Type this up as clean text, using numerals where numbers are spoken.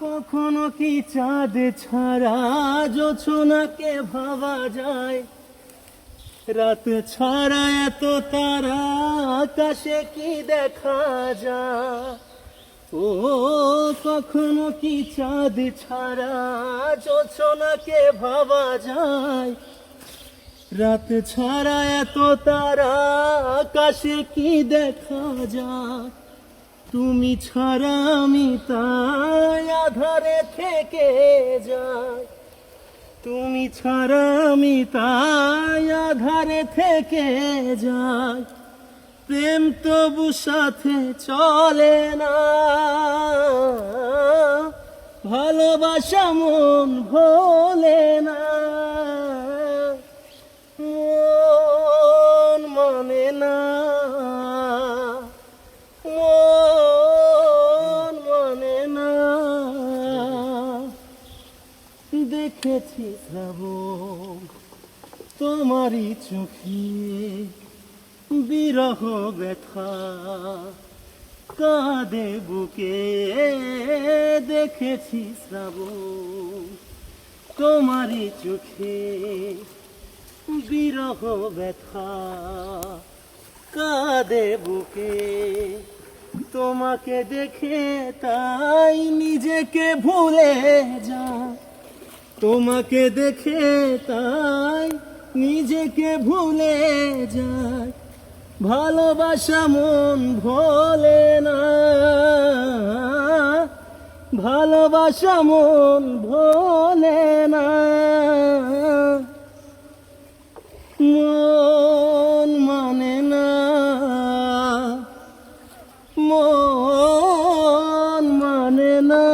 কখনো কি চাঁদ ছাড়া জোছনাকে ভাবা যায়? রাত ছাড়া এত তারা আকাশে কি দেখা যায়? ও কখনো কি চাঁদ ছাড়া জোছনাকে ভাবা যায়? রাত ছাড়া এত তারা আকাশে কি দেখা যায়? তুমি ছাড়া আমি তাই আধারে থেকে যাই। তুমি ছাড়া আমি তাই আধারে থেকে যাই। প্রেম তবু সাথে চলে না, ভালোবাসা মন ভোলে না। মন মানে না, মন মানে না। দেখেছি শ্রাবণ তোমারই চোখে, বিরহ ব্যথা কাঁদে বুকে। দেখেছি শ্রাবণ তোমারই চোখে, বিরহ ব্যথা কাঁদে বুকে। তোমাকে দেখে তাই নিজেকে ভুলে যাই। তোমাকে দেখে তাই নিজেকে ভুলে যাই। ভালোবাসা মন ভোলে না, ভালোবাসা মন ভোলে না। মন মানে না, মন মানে না।